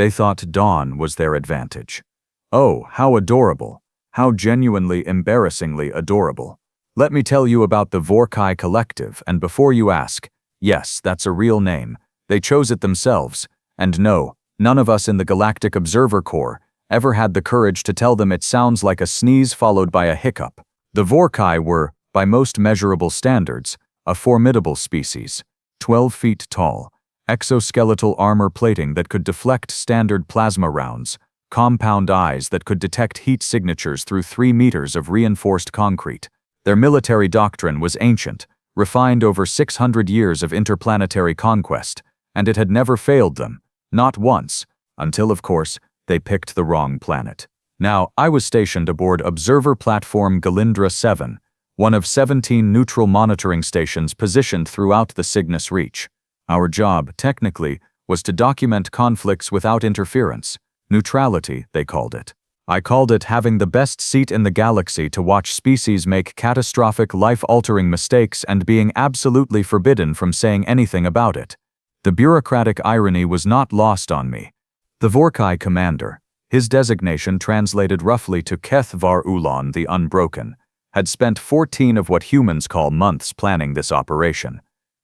They thought Dawn was their advantage. Oh, how adorable. How genuinely embarrassingly adorable. Let me tell you about the Vorkai Collective, and before you ask, yes, that's a real name. They chose it themselves, and no, none of us in the Galactic Observer Corps ever had the courage to tell them it sounds like a sneeze followed by a hiccup. The Vorkai were, by most measurable standards, a formidable species, 12 feet tall, exoskeletal armor plating that could deflect standard plasma rounds, compound eyes that could detect heat signatures through 3 meters of reinforced concrete. Their military doctrine was ancient, refined over 600 years of interplanetary conquest, and it had never failed them, not once, until, of course, they picked the wrong planet. Now, I was stationed aboard Observer Platform Galindra 7, one of 17 neutral monitoring stations positioned throughout the Cygnus Reach. Our job, technically, was to document conflicts without interference. Neutrality, they called it. I called it having the best seat in the galaxy to watch species make catastrophic life-altering mistakes and being absolutely forbidden from saying anything about it. The bureaucratic irony was not lost on me. The Vorkai commander, his designation translated roughly to Keth Var Ulan the Unbroken, had spent 14 of what humans call months planning this operation.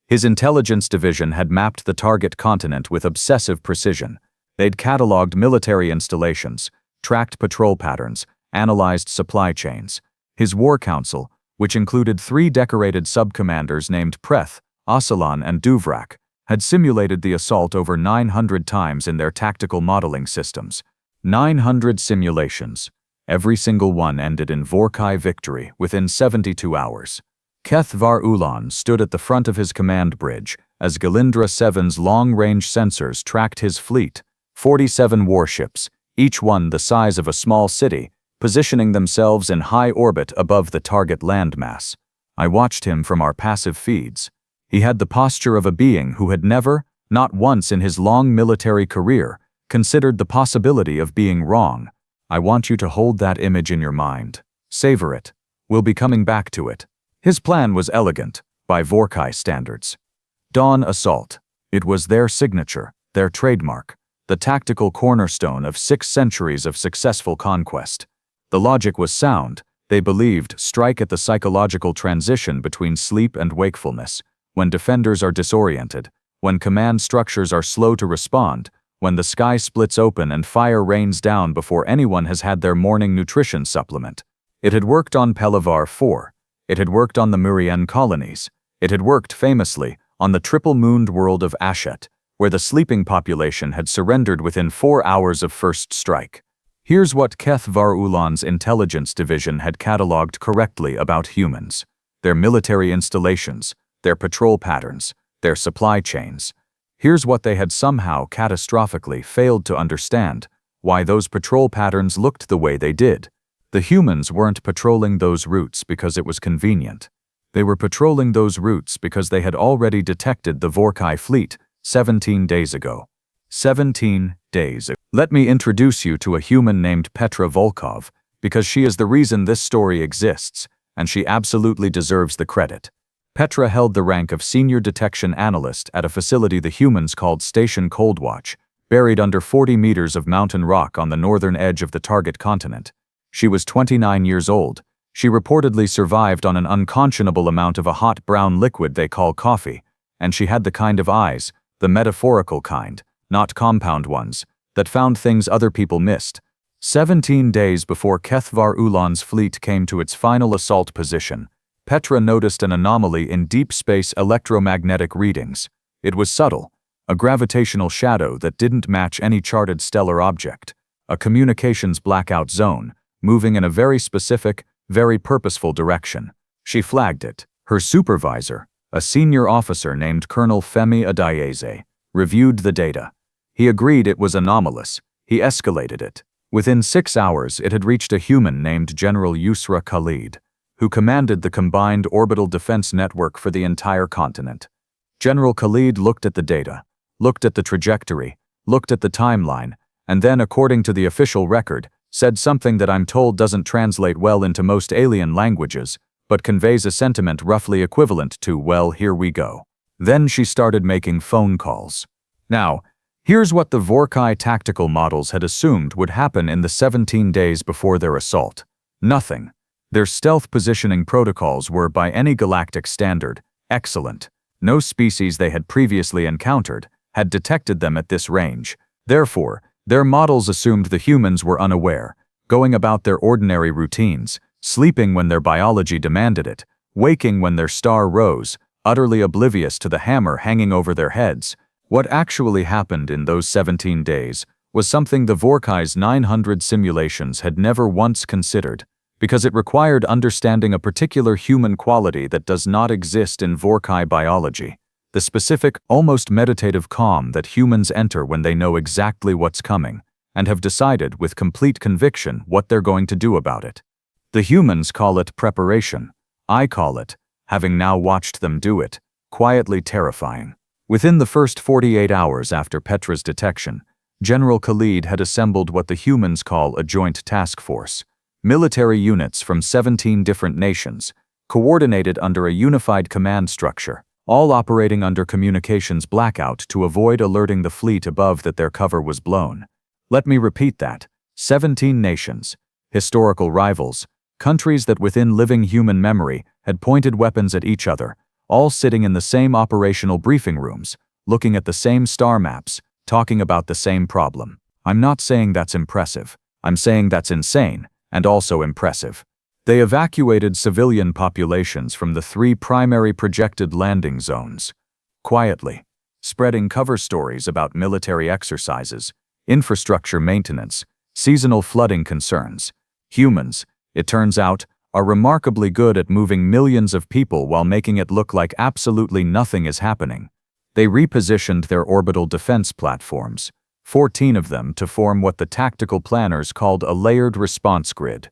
His intelligence division had mapped the target continent with obsessive precision. They'd cataloged military installations, tracked patrol patterns, analyzed supply chains. His war council, which included 3 decorated subcommanders named Preth, Asalan, and Duvrak, had simulated the assault over 900 times in their tactical modeling systems. 900 simulations. Every single one ended in Vorkai victory within 72 hours. Keth Var Ulan stood at the front of his command bridge as Galindra 7's long-range sensors tracked his fleet, 47 warships, each one the size of a small city, positioning themselves in high orbit above the target landmass. I watched him from our passive feeds. He had the posture of a being who had never, not once in his long military career, considered the possibility of being wrong. I want you to hold that image in your mind. Savor it. We'll be coming back to it. His plan was elegant, by Vorkai standards. Dawn Assault. It was their signature, their trademark, the tactical cornerstone of 6 centuries of successful conquest. The logic was sound. They believed strike at the psychological transition between sleep and wakefulness, when defenders are disoriented, when command structures are slow to respond, when the sky splits open and fire rains down before anyone has had their morning nutrition supplement. It had worked on Pelavar 4. It had worked on the Murian colonies. It had worked, famously, on the triple-mooned world of Ashet, where the sleeping population had surrendered within 4 hours of first strike. Here's what Keth Var Ulan's intelligence division had catalogued correctly about humans: their military installations, their patrol patterns, their supply chains. Here's what they had somehow catastrophically failed to understand: why those patrol patterns looked the way they did. The humans weren't patrolling those routes because it was convenient. They were patrolling those routes because they had already detected the Vorkai fleet 17 days ago. 17 days ago. Let me introduce you to a human named Petra Volkov, because she is the reason this story exists, and she absolutely deserves the credit. Petra held the rank of Senior Detection Analyst at a facility the humans called Station Coldwatch, buried under 40 meters of mountain rock on the northern edge of the target continent. She was 29 years old. She reportedly survived on an unconscionable amount of a hot brown liquid they call coffee, and she had the kind of eyes, the metaphorical kind, not compound ones, that found things other people missed. 17 days before Keth Var Ulan's fleet came to its final assault position, Petra noticed an anomaly in deep space electromagnetic readings. It was subtle, a gravitational shadow that didn't match any charted stellar object, a communications blackout zone, moving in a very specific, very purposeful direction. She flagged it. Her supervisor, a senior officer named Colonel Femi Adayeze, reviewed the data. He agreed it was anomalous. He escalated it. Within 6 hours, it had reached a human named General Yusra Khalid, who commanded the combined orbital defense network for the entire continent. General Khalid looked at the data, looked at the trajectory, looked at the timeline, and then, according to the official record, said something that I'm told doesn't translate well into most alien languages, but conveys a sentiment roughly equivalent to, well, here we go. Then she started making phone calls. Now, Here's what the Vorkai tactical models had assumed would happen in the 17 days before their assault. Nothing. Their stealth positioning protocols were, by any galactic standard, excellent. No species they had previously encountered had detected them at this range. Therefore, their models assumed the humans were unaware, going about their ordinary routines, sleeping when their biology demanded it, waking when their star rose, utterly oblivious to the hammer hanging over their heads. What actually happened in those 17 days was something the Vorkai's 900 simulations had never once considered, because it required understanding a particular human quality that does not exist in Vorkai biology, the specific, almost meditative calm that humans enter when they know exactly what's coming, and have decided with complete conviction what they're going to do about it. The humans call it preparation. I call it, having now watched them do it, quietly terrifying. Within the first 48 hours after Petra's detection, General Khalid had assembled what the humans call a joint task force. Military units from 17 different nations, coordinated under a unified command structure, all operating under communications blackout to avoid alerting the fleet above that their cover was blown. Let me repeat that. 17 nations, historical rivals, countries that within living human memory had pointed weapons at each other, all sitting in the same operational briefing rooms, looking at the same star maps, talking about the same problem. I'm not saying that's impressive. I'm saying that's insane, and also impressive. They evacuated civilian populations from the 3 primary projected landing zones. Quietly, spreading cover stories about military exercises, infrastructure maintenance, seasonal flooding concerns. Humans, it turns out, are remarkably good at moving millions of people while making it look like absolutely nothing is happening. They repositioned their orbital defense platforms, 14 of them, to form what the tactical planners called a layered response grid.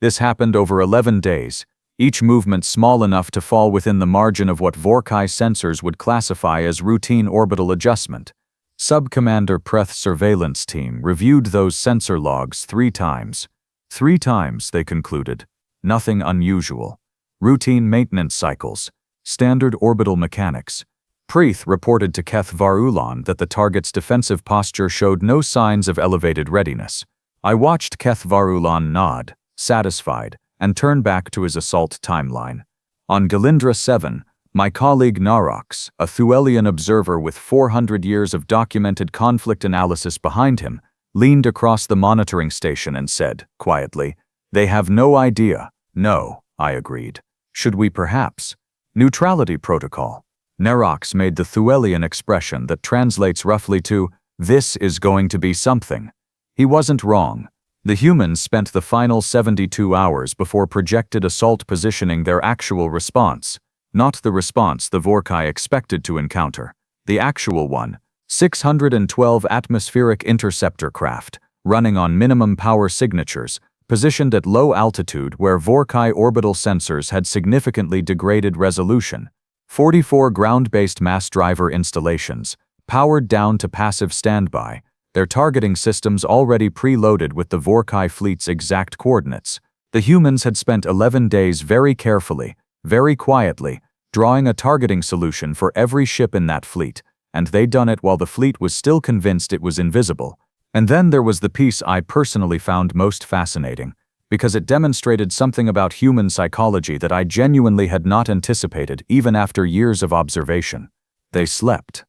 This happened over 11 days, each movement small enough to fall within the margin of what Vorkai sensors would classify as routine orbital adjustment. Sub-Commander Preth's surveillance team reviewed those sensor logs 3 times. 3 times, they concluded. Nothing unusual. Routine maintenance cycles. Standard orbital mechanics. Preth reported to Keth Var-Ulan that the target's defensive posture showed no signs of elevated readiness. I watched Keth Var-Ulan nod, satisfied, and turn back to his assault timeline. On Galindra 7, my colleague Narox, a Thuelian observer with 400 years of documented conflict analysis behind him, leaned across the monitoring station and said, quietly, "They have no idea." "No," I agreed. "Should we perhaps?" "Neutrality protocol." Narox made the Thuelian expression that translates roughly to, "This is going to be something." He wasn't wrong. The humans spent the final 72 hours before projected assault positioning their actual response, not the response the Vorkai expected to encounter, the actual one, 612 atmospheric interceptor craft, running on minimum power signatures, positioned at low altitude where Vorkai orbital sensors had significantly degraded resolution, 44 ground-based mass driver installations, powered down to passive standby, their targeting systems already preloaded with the Vorkai fleet's exact coordinates. The humans had spent 11 days very carefully, very quietly, drawing a targeting solution for every ship in that fleet, and they'd done it while the fleet was still convinced it was invisible. And then there was the piece I personally found most fascinating, because it demonstrated something about human psychology that I genuinely had not anticipated even after years of observation. They slept.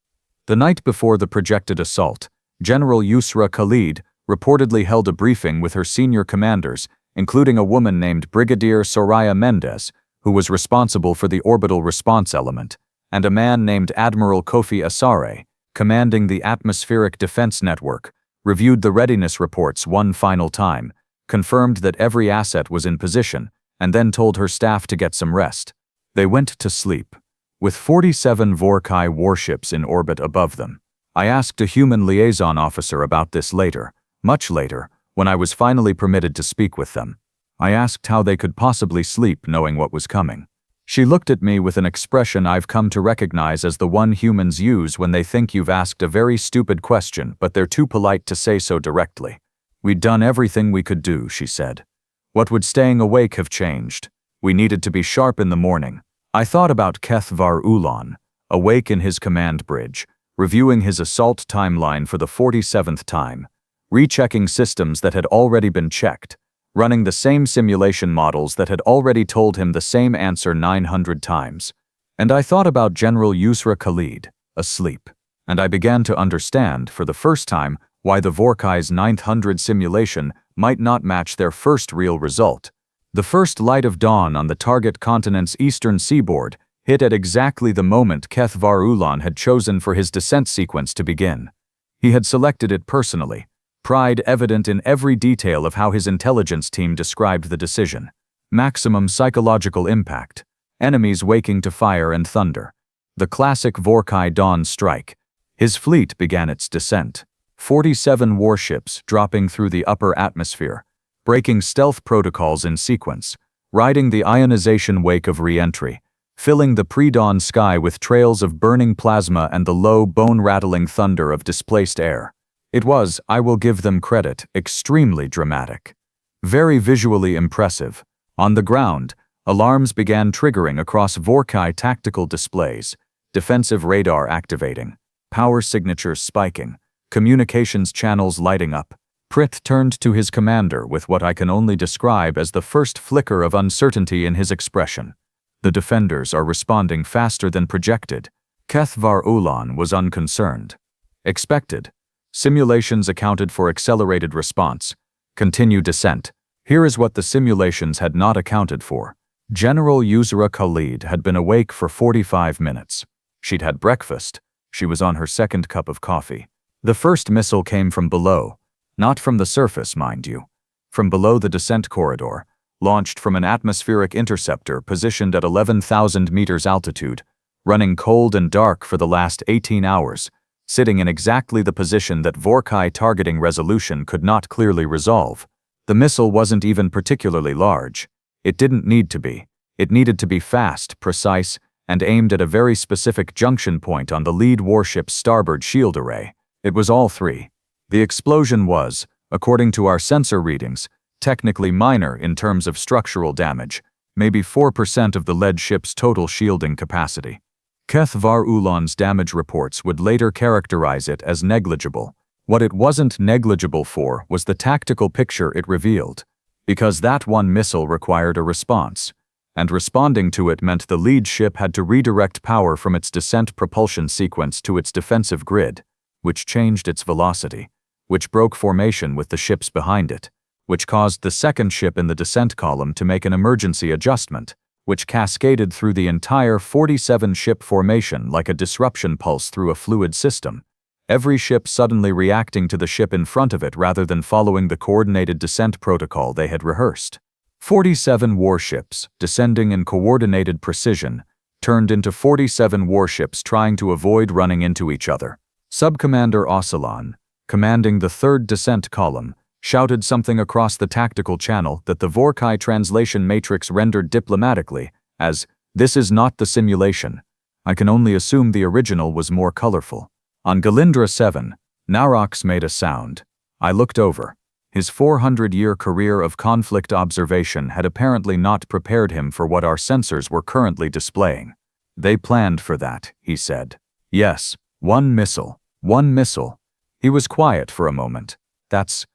The night before the projected assault, General Yusra Khalid reportedly held a briefing with her senior commanders, including a woman named Brigadier Soraya Mendez, who was responsible for the orbital response element, and a man named Admiral Kofi Asare, commanding the Atmospheric Defense Network, reviewed the readiness reports one final time, confirmed that every asset was in position, and then told her staff to get some rest. They went to sleep, with 47 Vorkai warships in orbit above them. I asked a human liaison officer about this later, much later, when I was finally permitted to speak with them. I asked how they could possibly sleep knowing what was coming. She looked at me with an expression I've come to recognize as the one humans use when they think you've asked a very stupid question but they're too polite to say so directly. "We'd done everything we could do," she said. "What would staying awake have changed? We needed to be sharp in the morning." I thought about Keth Var-Ulan, awake in his command bridge, reviewing his assault timeline for the 47th time, rechecking systems that had already been checked, running the same simulation models that had already told him the same answer 900 times. And I thought about General Yusra Khalid, asleep, and I began to understand, for the first time, why the Vorkai's 900 simulation might not match their first real result. The first light of dawn on the target continent's eastern seaboard hit at exactly the moment Keth Var Ulan had chosen for his descent sequence to begin. He had selected it personally, pride evident in every detail of how his intelligence team described the decision. Maximum psychological impact, enemies waking to fire and thunder. The classic Vorkai dawn strike. His fleet began its descent. 47 warships dropping through the upper atmosphere, breaking stealth protocols in sequence, riding the ionization wake of re-entry, filling the pre-dawn sky with trails of burning plasma and the low, bone-rattling thunder of displaced air. It was, I will give them credit, extremely dramatic. Very visually impressive. On the ground, alarms began triggering across Vorkai tactical displays, defensive radar activating, power signatures spiking, communications channels lighting up. Prith turned to his commander with what I can only describe as the first flicker of uncertainty in his expression. The defenders are responding faster than projected. Keth Var Ulan was unconcerned. Expected. Simulations accounted for accelerated response. Continue descent. Here is what the simulations had not accounted for. General Yusra Khalid had been awake for 45 minutes. She'd had breakfast. She was on her second cup of coffee. The first missile came from below. Not from the surface, mind you. From below the descent corridor, launched from an atmospheric interceptor positioned at 11,000 meters altitude, running cold and dark for the last 18 hours, sitting in exactly the position that Vorkai targeting resolution could not clearly resolve. The missile wasn't even particularly large. It didn't need to be. It needed to be fast, precise, and aimed at a very specific junction point on the lead warship's starboard shield array. It was all three. The explosion was, according to our sensor readings, technically minor in terms of structural damage, maybe 4% of the lead ship's total shielding capacity. Keth Var Ulan's damage reports would later characterize it as negligible. What it wasn't negligible for was the tactical picture it revealed, because that one missile required a response, and responding to it meant the lead ship had to redirect power from its descent propulsion sequence to its defensive grid, which changed its velocity, which broke formation with the ships behind it, which caused the second ship in the descent column to make an emergency adjustment, which cascaded through the entire 47-ship formation like a disruption pulse through a fluid system, every ship suddenly reacting to the ship in front of it rather than following the coordinated descent protocol they had rehearsed. 47 warships, descending in coordinated precision, turned into 47 warships trying to avoid running into each other. Subcommander Osalan, commanding the 3rd descent column, shouted something across the tactical channel that the Vorkai translation matrix rendered diplomatically as, "This is not the simulation." I can only assume the original was more colorful. On Galindra 7, Narox made a sound. I looked over. His 400-year career of conflict observation had apparently not prepared him for what our sensors were currently displaying. They planned for that, he said. Yes, one missile. One missile. He was quiet for a moment. That's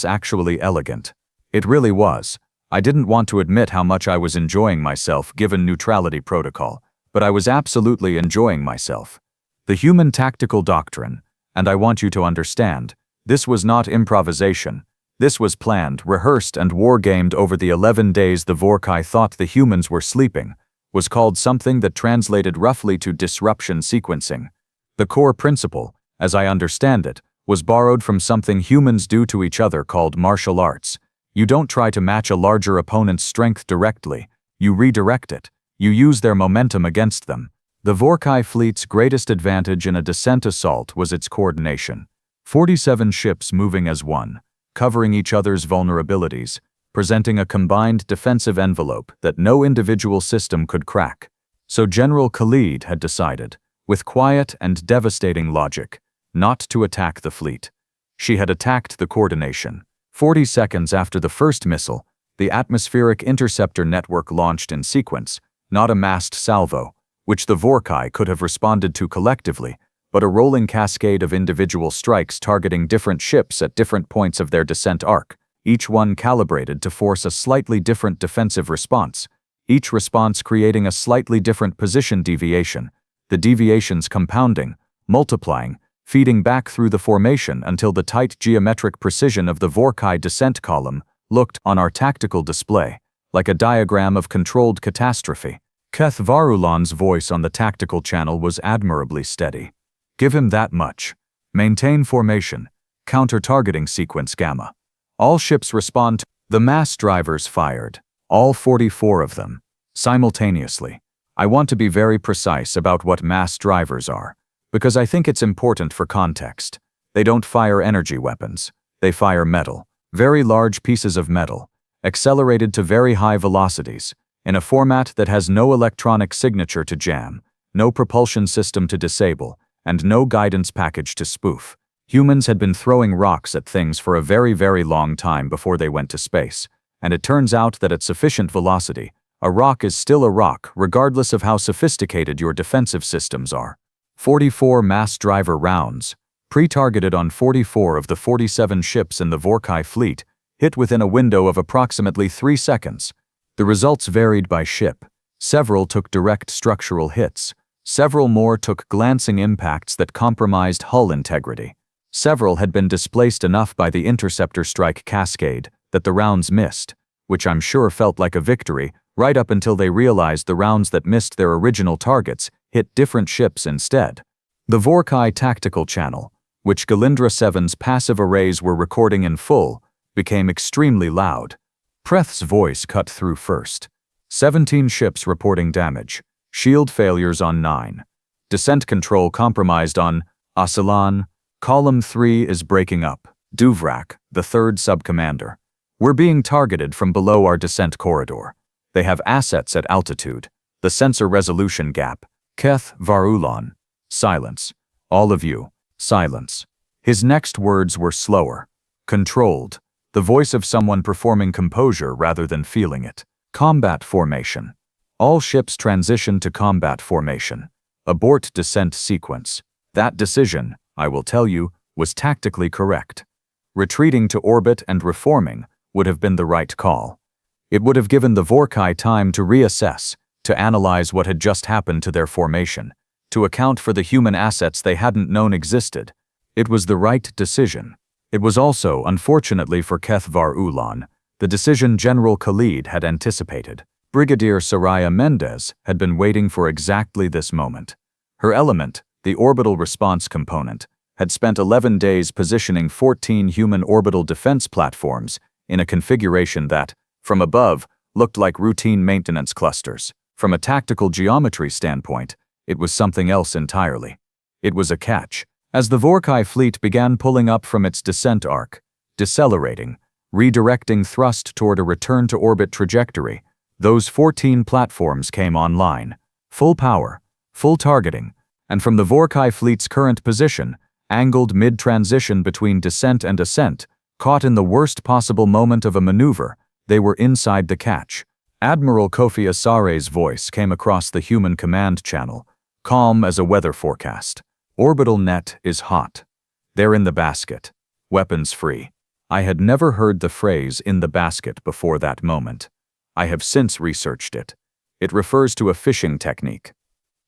actually elegant. It really was. I didn't want to admit how much I was enjoying myself given neutrality protocol, but I was absolutely enjoying myself. The human tactical doctrine, and I want you to understand, this was not improvisation. This was planned, rehearsed, and wargamed over the 11 days the Vorkai thought the humans were sleeping, was called something that translated roughly to disruption sequencing. The core principle, as I understand it, was borrowed from something humans do to each other called martial arts. You don't try to match a larger opponent's strength directly, you redirect it. You use their momentum against them. The Vorkai fleet's greatest advantage in a descent assault was its coordination. 47 ships moving as one, covering each other's vulnerabilities, presenting a combined defensive envelope that no individual system could crack. So General Khalid had decided, with quiet and devastating logic, not to attack the fleet. She had attacked the coordination. 40 seconds after the first missile, the atmospheric interceptor network launched in sequence, not a massed salvo, which the Vorkai could have responded to collectively, but a rolling cascade of individual strikes targeting different ships at different points of their descent arc, each one calibrated to force a slightly different defensive response, each response creating a slightly different position deviation, the deviations compounding, multiplying, feeding back through the formation until the tight geometric precision of the Vorkai descent column looked, on our tactical display, like a diagram of controlled catastrophe. Keth Varulan's voice on the tactical channel was admirably steady. Give him that much. Maintain formation. Counter-targeting sequence Gamma. All ships respond. The mass drivers fired. All 44 of them. Simultaneously. I want to be very precise about what mass drivers are, because I think it's important for context. They don't fire energy weapons. They fire metal. Very large pieces of metal, accelerated to very high velocities, in a format that has no electronic signature to jam, no propulsion system to disable, and no guidance package to spoof. Humans had been throwing rocks at things for a very, very long time before they went to space, and it turns out that at sufficient velocity, a rock is still a rock regardless of how sophisticated your defensive systems are. 44 mass driver rounds, pre-targeted on 44 of the 47 ships in the Vorkai fleet, hit within a window of approximately 3 seconds. The results varied by ship. Several took direct structural hits. Several more took glancing impacts that compromised hull integrity. Several had been displaced enough by the interceptor strike cascade that the rounds missed, which I'm sure felt like a victory, right up until they realized the rounds that missed their original targets hit different ships instead. The Vorkai tactical channel, which Galindra 7's passive arrays were recording in full, became extremely loud. Preth's voice cut through first. 17 ships reporting damage. Shield failures on 9. Descent control compromised on Asilan. Column 3 is breaking up. Duvrak, the 3rd sub-commander. We're being targeted from below our descent corridor. They have assets at altitude. The sensor resolution gap. Keth Varulan. Silence. All of you. Silence. His next words were slower. Controlled. The voice of someone performing composure rather than feeling it. Combat formation. All ships transition to combat formation. Abort descent sequence. That decision, I will tell you, was tactically correct. Retreating to orbit and reforming would have been the right call. It would have given the Vorkai time to reassess, to analyze what had just happened to their formation, to account for the human assets they hadn't known existed. It was the right decision. It was also, unfortunately for Keth Varulan, the decision General Khalid had anticipated. Brigadier Soraya Mendez had been waiting for exactly this moment. Her element, the orbital response component, had spent 11 days positioning 14 human orbital defense platforms in a configuration that, from above, looked like routine maintenance clusters. From a tactical geometry standpoint, it was something else entirely. It was a catch. As the Vorkai fleet began pulling up from its descent arc, decelerating, redirecting thrust toward a return-to-orbit trajectory, those 14 platforms came online. Full power, full targeting, and from the Vorkai fleet's current position, angled mid-transition between descent and ascent, caught in the worst possible moment of a maneuver, they were inside the catch. Admiral Kofi Asare's voice came across the human command channel, calm as a weather forecast. Orbital net is hot. They're in the basket. Weapons free. I had never heard the phrase "in the basket" before that moment. I have since researched it. It refers to a fishing technique.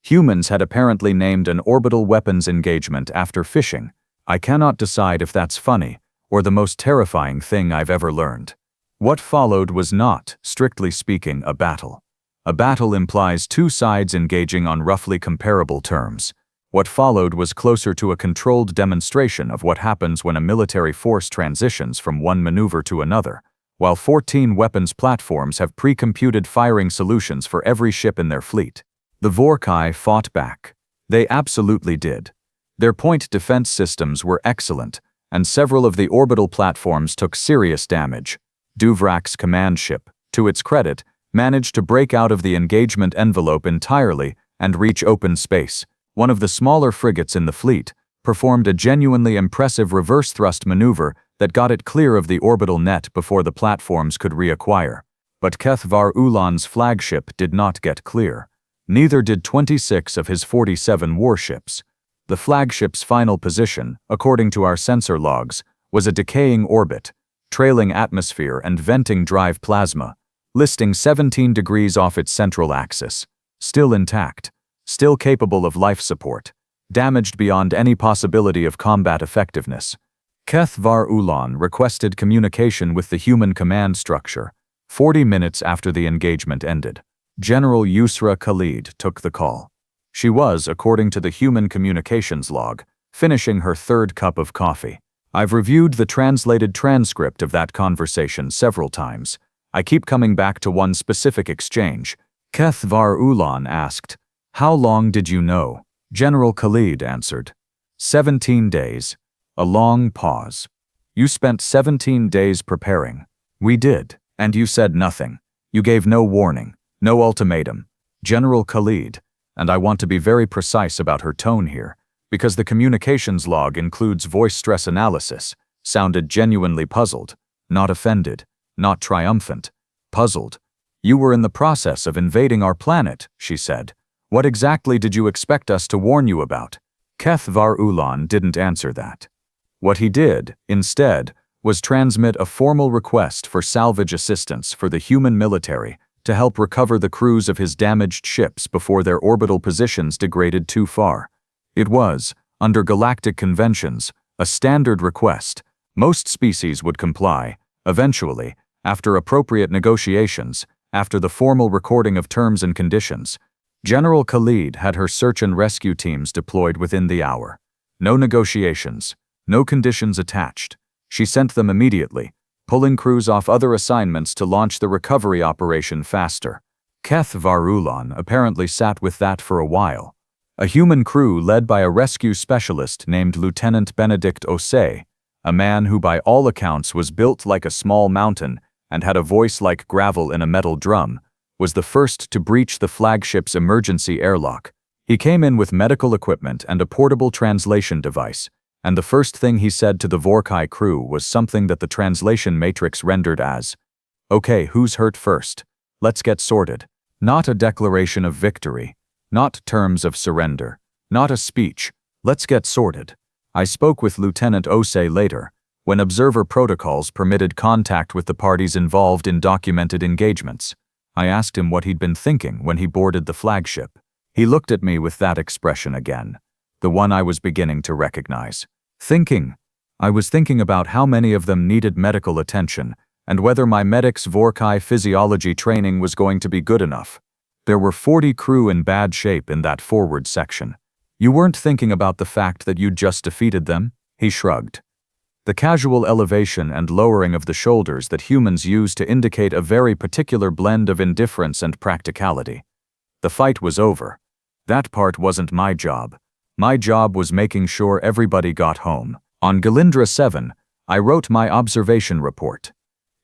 Humans had apparently named an orbital weapons engagement after fishing. I cannot decide if that's funny or the most terrifying thing I've ever learned. What followed was not, strictly speaking, a battle. A battle implies two sides engaging on roughly comparable terms. What followed was closer to a controlled demonstration of what happens when a military force transitions from one maneuver to another, while 14 weapons platforms have pre-computed firing solutions for every ship in their fleet. The Vorkai fought back. They absolutely did. Their point defense systems were excellent, and several of the orbital platforms took serious damage. Duvrak's command ship, to its credit, managed to break out of the engagement envelope entirely and reach open space. One of the smaller frigates in the fleet performed a genuinely impressive reverse thrust maneuver that got it clear of the orbital net before the platforms could reacquire. But Keth Varulan's flagship did not get clear. Neither did 26 of his 47 warships. The flagship's final position, according to our sensor logs, was a decaying orbit, trailing atmosphere and venting drive plasma, listing 17 degrees off its central axis. Still intact, still capable of life support, damaged beyond any possibility of combat effectiveness. Keth Var Ulan requested communication with the human command structure. 40 minutes after the engagement ended, General Yusra Khalid took the call. She was, according to the human communications log, finishing her third cup of coffee. I've reviewed the translated transcript of that conversation several times. I keep coming back to one specific exchange. Keth Var Ulan asked, "How long did you know?" General Khalid answered, 17 days. A long pause. "You spent 17 days preparing." "We did. And you said nothing. You gave no warning, no ultimatum." General Khalid, and I want to be very precise about her tone here, because the communications log includes voice stress analysis, sounded genuinely puzzled, not offended, not triumphant, puzzled. "You were in the process of invading our planet," she said. "What exactly did you expect us to warn you about?" Keth Var Ulan didn't answer that. What he did, instead, was transmit a formal request for salvage assistance for the human military to help recover the crews of his damaged ships before their orbital positions degraded too far. It was, under galactic conventions, a standard request. Most species would comply, eventually, after appropriate negotiations, after the formal recording of terms and conditions. General Khalid had her search and rescue teams deployed within the hour. No negotiations, no conditions attached. She sent them immediately, pulling crews off other assignments to launch the recovery operation faster. Keth Var Ulan apparently sat with that for a while. A human crew led by a rescue specialist named Lieutenant Benedict Osei, a man who by all accounts was built like a small mountain and had a voice like gravel in a metal drum, was the first to breach the flagship's emergency airlock. He came in with medical equipment and a portable translation device, and the first thing he said to the Vorkai crew was something that the translation matrix rendered as, "Okay, who's hurt first? Let's get sorted." Not a declaration of victory, not terms of surrender, not a speech. Let's get sorted. I spoke with Lieutenant Osei later, when observer protocols permitted contact with the parties involved in documented engagements. I asked him what he'd been thinking when he boarded the flagship. He looked at me with that expression again, the one I was beginning to recognize. Thinking. I was thinking about how many of them needed medical attention, and whether my medic's Vorkai physiology training was going to be good enough. There were 40 crew in bad shape in that forward section. "You weren't thinking about the fact that you'd just defeated them?" He shrugged. The casual elevation and lowering of the shoulders that humans use to indicate a very particular blend of indifference and practicality. The fight was over. That part wasn't my job. My job was making sure everybody got home. On Galindra 7, I wrote my observation report.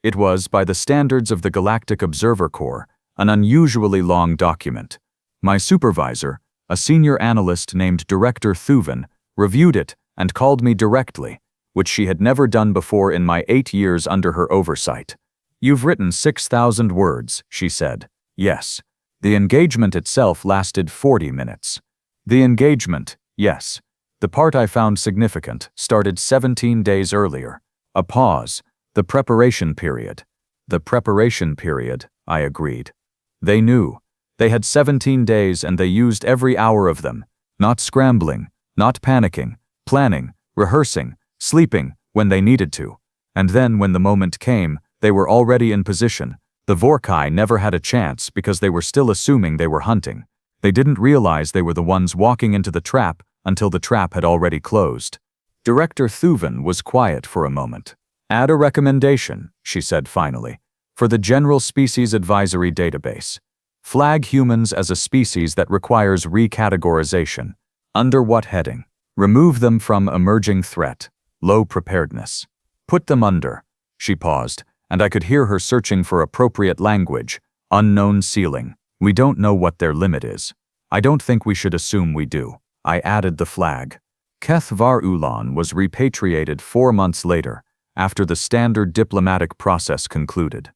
It was, by the standards of the Galactic Observer Corps, an unusually long document. My supervisor, a senior analyst named Director Thuven, reviewed it and called me directly, which she had never done before in my 8 years under her oversight. "You've written 6,000 words, she said. Yes. The engagement itself lasted 40 minutes. The engagement, yes. The part I found significant started 17 days earlier. A pause. The preparation period. The preparation period, I agreed. They knew. They had 17 days and they used every hour of them. Not scrambling, not panicking, planning, rehearsing, sleeping when they needed to. And then when the moment came, they were already in position. The Vorkai never had a chance because they were still assuming they were hunting. They didn't realize they were the ones walking into the trap until the trap had already closed. Director Thuven was quiet for a moment. "Add a recommendation," she said finally, "for the General Species Advisory Database. Flag humans as a species that requires recategorization. Under what heading? Remove them from emerging threat, low preparedness. Put them under." She paused, and I could hear her searching for appropriate language. "Unknown ceiling. We don't know what their limit is. I don't think we should assume we do." I added the flag. Keth Var Ulan was repatriated 4 months later, after the standard diplomatic process concluded.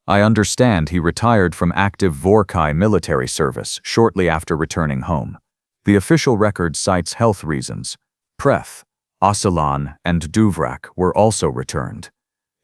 I understand he retired from active Vorkai military service shortly after returning home. The official record cites health reasons. Preth, Asilan, and Duvrak were also returned.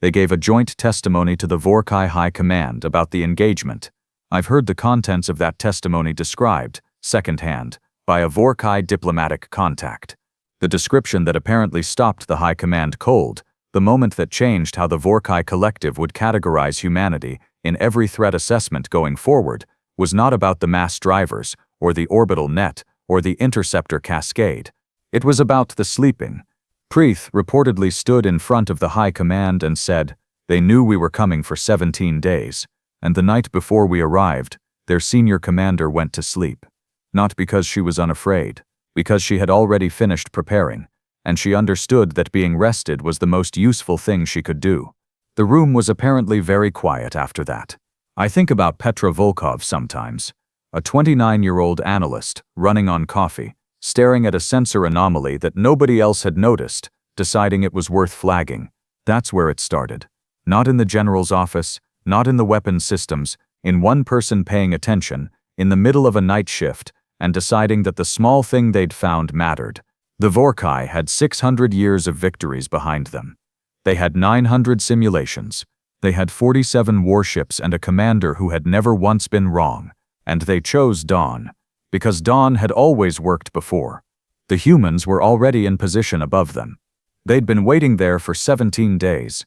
They gave a joint testimony to the Vorkai High Command about the engagement. I've heard the contents of that testimony described, secondhand, by a Vorkai diplomatic contact. The description that apparently stopped the High Command cold, the moment that changed how the Vorkai Collective would categorize humanity in every threat assessment going forward, was not about the mass drivers, or the orbital net, or the interceptor cascade. It was about the sleeping. Preth reportedly stood in front of the High Command and said, "They knew we were coming for 17 days, and the night before we arrived, their senior commander went to sleep. Not because she was unafraid, because she had already finished preparing, and she understood that being rested was the most useful thing she could do." The room was apparently very quiet after that. I think about Petra Volkov sometimes, a 29-year-old analyst running on coffee, staring at a sensor anomaly that nobody else had noticed, deciding it was worth flagging. That's where it started. Not in the general's office, not in the weapons systems, in one person paying attention, in the middle of a night shift, and deciding that the small thing they'd found mattered. The Vorkai had 600 years of victories behind them. They had 900 simulations. They had 47 warships and a commander who had never once been wrong. And they chose Dawn, because Dawn had always worked before. The humans were already in position above them. They'd been waiting there for 17 days,